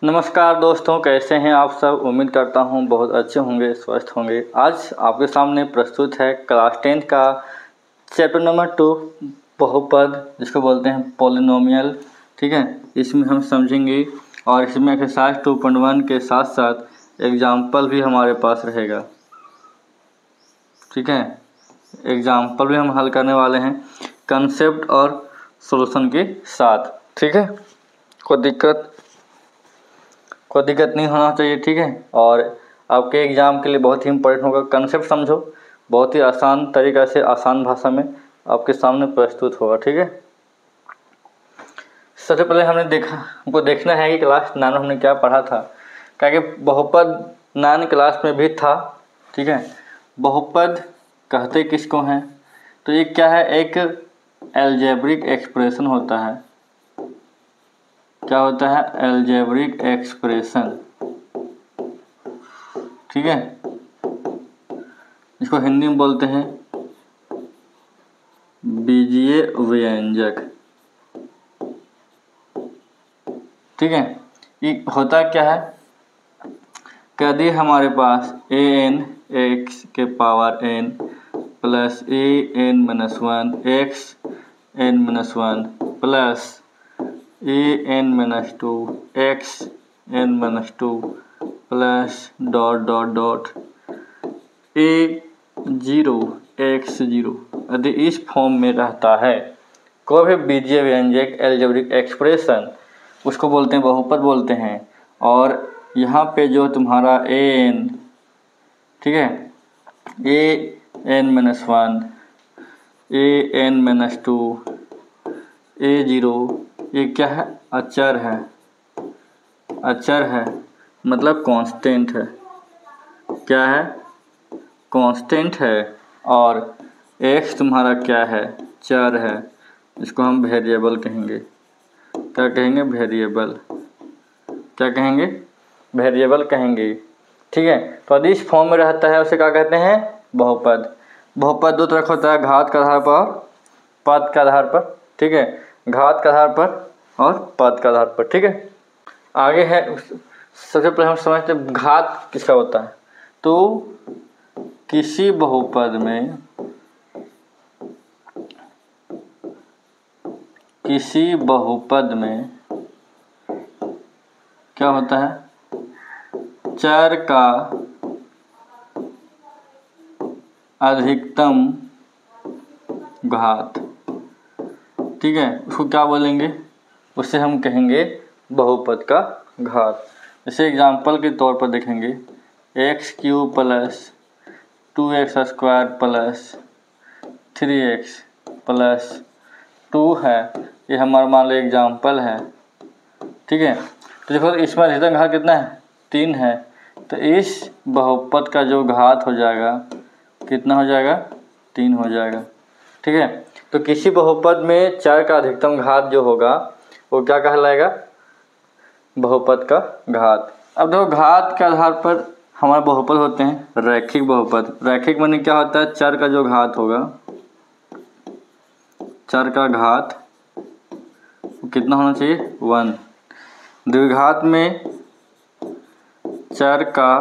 नमस्कार दोस्तों, कैसे हैं आप सब। उम्मीद करता हूं बहुत अच्छे होंगे, स्वस्थ होंगे। आज आपके सामने प्रस्तुत है क्लास 10 का चैप्टर नंबर 2 बहुपद, जिसको बोलते हैं पॉलिनोमियल। ठीक है, इसमें हम समझेंगे और इसमें एक्सरसाइज 2.1 के साथ साथ एग्जाम्पल भी हमारे पास रहेगा। ठीक है, एग्जाम्पल भी हम हल करने वाले हैं कंसेप्ट और सॉल्यूशन के साथ। ठीक है, कोई दिक्कत नहीं होना चाहिए। ठीक है, और आपके एग्ज़ाम के लिए बहुत ही इम्पोर्टेंट होगा। कंसेप्ट समझो, बहुत ही आसान तरीक़ा से, आसान भाषा में आपके सामने प्रस्तुत होगा। ठीक है, सबसे पहले हमको देखना है कि क्लास 9 में हमने क्या पढ़ा था, क्योंकि बहुपद 9 क्लास में भी था। ठीक है, बहुपद कहते किसको हैं, तो ये क्या है, एक अलजेब्रिक एक्सप्रेशन होता है। क्या होता है, अलजेब्रिक एक्सप्रेशन। ठीक है, इसको हिंदी में बोलते हैं बीजीय व्यंजक। ठीक है, ये होता क्या है, यदि हमारे पास an x के power n plus an-1 x n-1 plus an-2 x n-2 plus dot a0 x0 यदि इस फॉर्म में रहता है कोई भी बीजीय व्यंजक अलजेब्रिक एक्सप्रेशन, उसको बोलते हैं बहुपद बोलते हैं। और यहाँ पे जो तुम्हारा an, ठीक है, an-1 an-2 a0, ये क्या है, अचर है, मतलब कांस्टेंट है। क्या है, कांस्टेंट है। और x तुम्हारा क्या है, चर है, इसको हम वेरिएबल कहेंगे। क्या कहेंगे, वेरिएबल कहेंगे। ठीक है, तो यदि इस फॉर्म में रहता है उसे क्या कहते हैं, बहुपद। बहुपद दो तरह का होता है, घात के आधार पर और पद के आधार पर। ठीक है, घात के आधार पर और पद के आधार पर। ठीक है, आगे है, सबसे पहले हम समझते हैं घात किसका होता है। तो किसी बहुपद में क्या होता है, चर का अधिकतम घात। ठीक है, उसको क्या बोलेंगे, उससे हम कहेंगे बहुपद का घात। जैसे एग्जाम्पल के तौर पर देखेंगे, x³ plus 2x² plus 3x plus 2 है। ये हमारा मान लो एग्जाम्पल है। ठीक है, तो देखो इसमें अधिकतम घात कितना है, 3 है। तो इस बहुपद का जो घात हो जाएगा कितना हो जाएगा, 3 हो जाएगा। ठीक है, तो किसी बहुपद में चर का अधिकतम घात जो होगा वो क्या कहलाएगा, बहुपद का घात। अब देखो, घात के आधार पर हमारे बहुपद होते हैं रैखिक बहुपद। रैखिक माने क्या होता है, चर का जो घात होगा, चर का घात कितना होना चाहिए, 1। द्विघात में चर का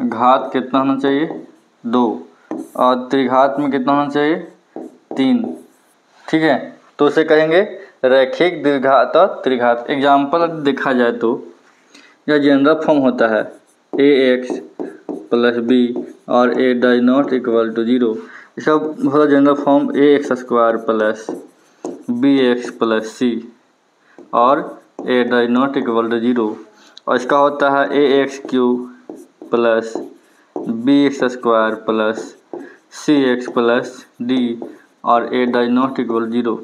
घात कितना होना चाहिए, 2। और त्रिघात में कितना होना चाहिए, 3। ठीक है, तो उसे कहेंगे रैखिक, द्विघात और त्रिघात। एग्जाम्पल देखा जाए तो यह जनरल फॉर्म होता है ax प्लस b और a does not equal to 0। इसका होता है general form ax² plus bx plus c और a does not equal to 0। और इसका होता है ax³ plus bx² plus cx plus d और a डज नॉट इक्वल 0।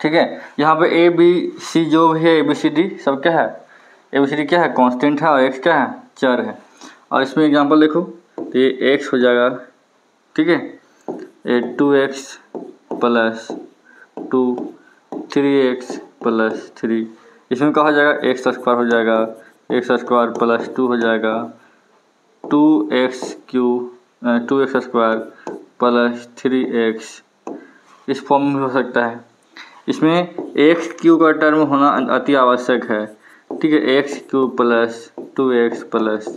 ठीक है, यहाँ पे a b c जो भी है, a b c d सब क्या है, a b c d क्या है, कांस्टेंट है, और x क्या है, चर है। और इसमें एग्जांपल देखो, तो ये x हो जाएगा। ठीक है, ये 2x प्लस 2 3x प्लस 3, इसमें क्या हो जाएगा, x² हो जाएगा, x² प्लस 2 हो जाएगा, 2x² प्लस 3x, इस फॉर्म में हो सकता है। इसमें एक्स क्यू का टर्म होना अति आवश्यक है, ठीक है। X cube plus 2x plus,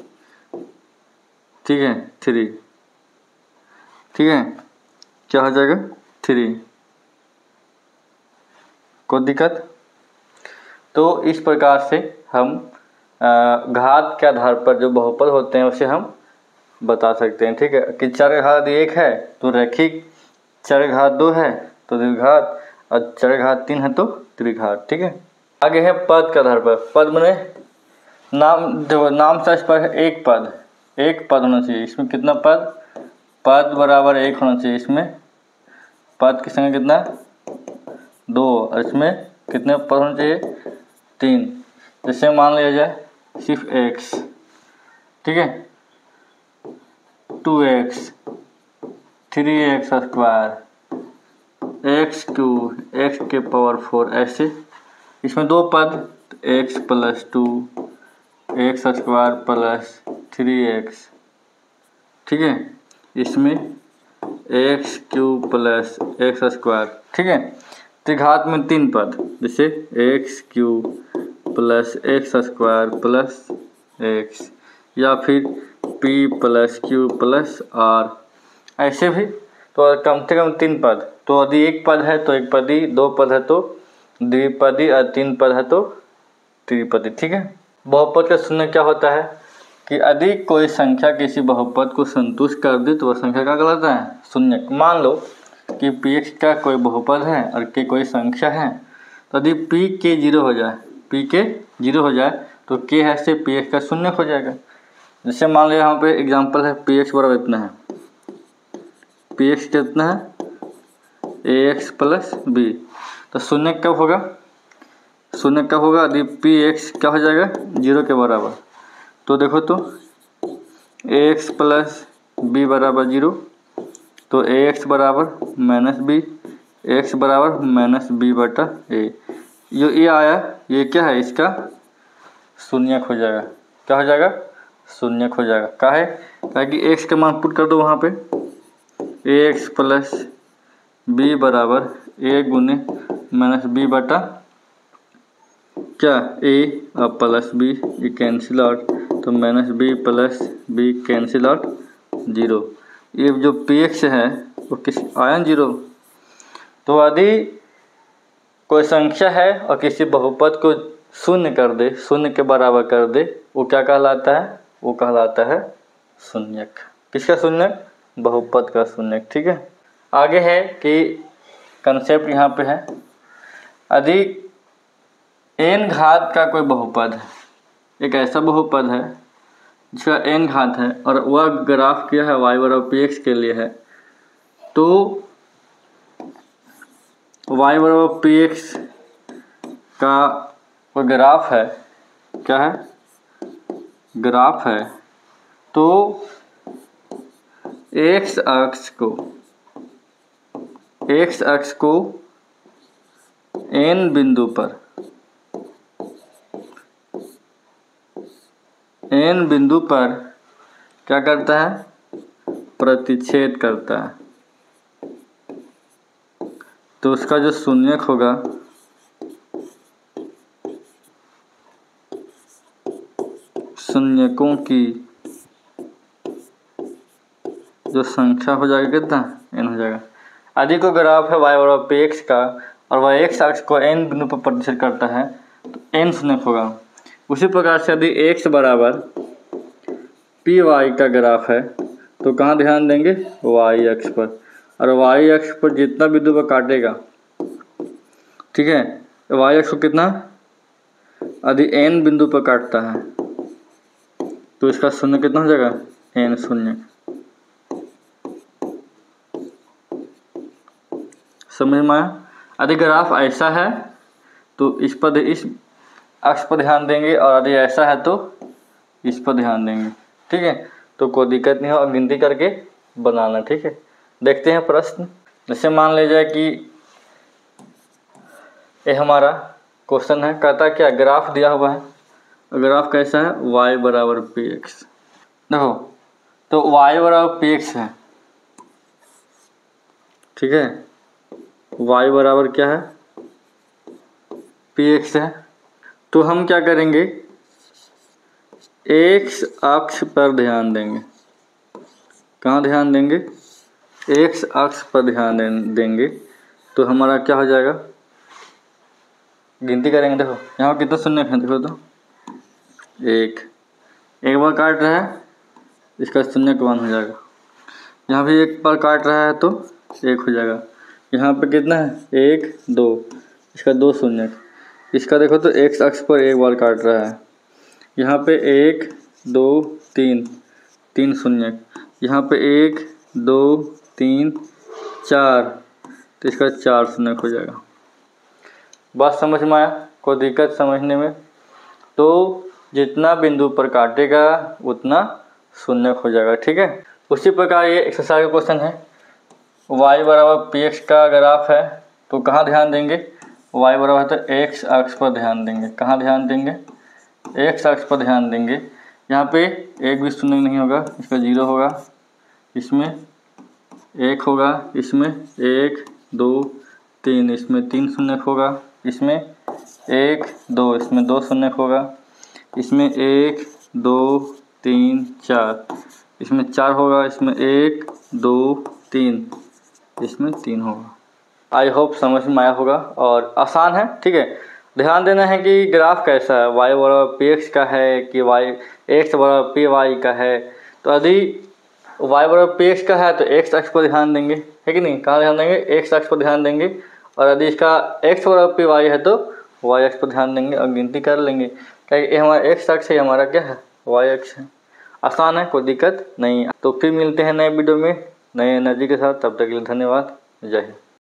ठीक है, 3, ठीक है, क्या हो जाएगा 3। कोई दिक्कत? तो इस प्रकार से हम घात के आधार पर जो बहुपद होते हैं उसे हम बता सकते हैं, ठीक है। कि चर घात 1 है तो रैखिक, चर घात 2 है तो द्विघात, और चर घात 3 है तो त्रिघात, ठीक है। आगे है पद के आधार पर। पद बने नाम, देखो नाम से स्पष्ट है, एक पद होना चाहिए। इसमें कितना पद? पद बराबर 1 होना चाहिए। इसमें पद की संख्या कितना? 2, और इसमें कितने पद होने चाहिए? 3। जैसे मान लिया जाए सिर्फ x, ठीक है, 2x, 3x square, x cube, x के पावर 4, ऐसे। इसमें 2 पद, x plus 2, x square plus 3x, ठीक है। इसमें x cube plus x square, ठीक है। त्रिघात में 3 पद, जैसे x cube plus x square plus x, या फिर p plus q plus r, ऐसे भी। तो कम से कम 3 पद। तो यदि 1 पद है तो एक पदी, 2 पद है तो द्विपदी, और 3 पद है तो त्रिपदी, ठीक है। बहुपद का शून्य क्या होता है? कि यदि कोई संख्या किसी बहुपद को संतुष्ट कर दे तो वह संख्या क्या कहलाता है? शून्य। मान लो कि px का कोई बहुपद है और k कोई संख्या है, तो यदि p के 0 हो जाए, p के 0 हो जाए तो k है से px का शून्य हो जाएगा। जैसे मान लो यहाँ पे एग्जांपल है, px बराबर इतना है, px कितना है? ax plus b। तो शून्य कब होगा? शून्य कब होगा? यदि px क्या हो जाएगा? 0 के बराबर। तो देखो तो ax प्लस b बराबर 0, तो ax बराबर माइनस b, x बराबर माइनस b बटा a। जो ये आया, ये क्या है? इसका शून्यक हो जाएगा। क्या हो जाएगा? शून्यक हो जाएगा। क्या है? ताकि x का मान पुट कर दो वहाँ पे, ax प्लस b बराबर a गुने माइनस b बटा क्या? a और प्लस b, ये कैंसिल आउट, तो minus b plus b cancel out 0। ये जो px है वो किस आया 0। तो यदि कोई संख्या है और किसी बहुपद को शून्य कर दे, शून्य के बराबर कर दे, वो क्या कहलाता है? वो कहलाता है शून्यक। किसका शून्यक? बहुपद का शून्यक, ठीक है। आगे है कि कंसेप्ट यहाँ पे है, यदि n घात का कोई बहुपद है, एक ऐसा बहुपद है जिसका n घात है और वह ग्राफ क्या है? y बराबर px के लिए है, तो y बराबर px का कोई ग्राफ है, क्या है? ग्राफ है। तो x अक्ष को n बिंदु पर क्या करता है? प्रतिच्छेद करता है। तो उसका जो शून्यक होगा, शून्यकों की जो संख्या हो जाएगा कितना? n हो जाएगा। यदि कोई ग्राफ है y बराबर px का और वह x अक्ष को n बिंदु पर प्रतिच्छेद करता है तो n शून्यक होगा। उसी प्रकार से यदि x बराबर py का ग्राफ है तो कहाँ ध्यान देंगे? y अक्ष पर। और y अक्ष पर जितना बिंदु पर काटेगा, ठीक है, y अक्ष को कितना? यदि n बिंदु पर काटता है तो इसका शून्य कितना हो जाएगा? n शून्य। समझ में आया? यदि ग्राफ ऐसा है तो इस अक्ष पर ध्यान देंगे, और यदि ऐसा है तो इस पर ध्यान देंगे, ठीक है। तो कोई दिक्कत नहीं हो, और गिनती करके बनाना, ठीक है। देखते हैं प्रश्न। जैसे मान लीजिए कि ये हमारा क्वेश्चन है, कहता क्या? ग्राफ दिया हुआ है, ग्राफ कैसा है? y बराबर px। देखो तो y बराबर px है, ठीक है, y बराबर क्या है? px है। तो हम क्या करेंगे, x अक्ष पर ध्यान देंगे। कहाँ ध्यान देंगे, x अक्ष पर ध्यान देंगे। तो हमारा क्या हो जाएगा, गिनती करेंगे। देखो यहाँ कितना शून्य है, देखो तो एक बार काट रहा है, इसका शून्य का मान हो जाएगा। यहाँ भी एक बार काट रहा है तो एक हो जाएगा। यहाँ पे कितना है, 1 2, इसका 2 शून्य। इसका देखो तो x अक्ष पर एक बार काट रहा है। यहाँ पे 1 2 3 शून्य। यहाँ पे 1 2 3 4, तो इसका 4 शून्य हो जाएगा। बात समझ में आया, कोई दिक्कत समझने में? तो जितना बिंदु पर काटेगा उतना शून्य हो जाएगा, ठीक है। उसी प्रकार ये एक्सरसाइज का क्वेश्चन है, y बराबर px का ग्राफ है तो कहाँ ध्यान देंगे, y बराबर है तो x अक्ष पर ध्यान देंगे। कहाँ ध्यान देंगे, x अक्ष पर ध्यान देंगे। यहाँ पे एक भी शून्य नहीं होगा, इसका 0 होगा, इसमें 1 होगा, इसमें 1 2 3, इसमें 3 शून्य होगा, इसमें 1 2, इसमें 2 शून्य होगा, इसमें 1 2 3 4, इसमें 4 होगा, इसमें 1 2 3, इसमें 3 होगा। आई होप समझ में आया होगा और आसान है, ठीक है। ध्यान देना है कि ग्राफ कैसा है, y बराबर px का है कि x बराबर py का है। तो यदि y बराबर px का है तो x अक्ष पर ध्यान देंगे, है कि नहीं। कहाँ ध्यान देंगे, x अक्ष पर ध्यान देंगे। और यदि इसका x बराबर py है तो y अक्ष पर ध्यान देंगे और गिनती कर लेंगे। क्या ये हमारा x अक्ष है, हमारा क्या है, y अक्ष है। आसान है, कोई दिक्कत नहीं है। तो फिर मिलते हैं नए वीडियो में नए एनर्जी के साथ। तब तक के लिए धन्यवाद, जय हिंद।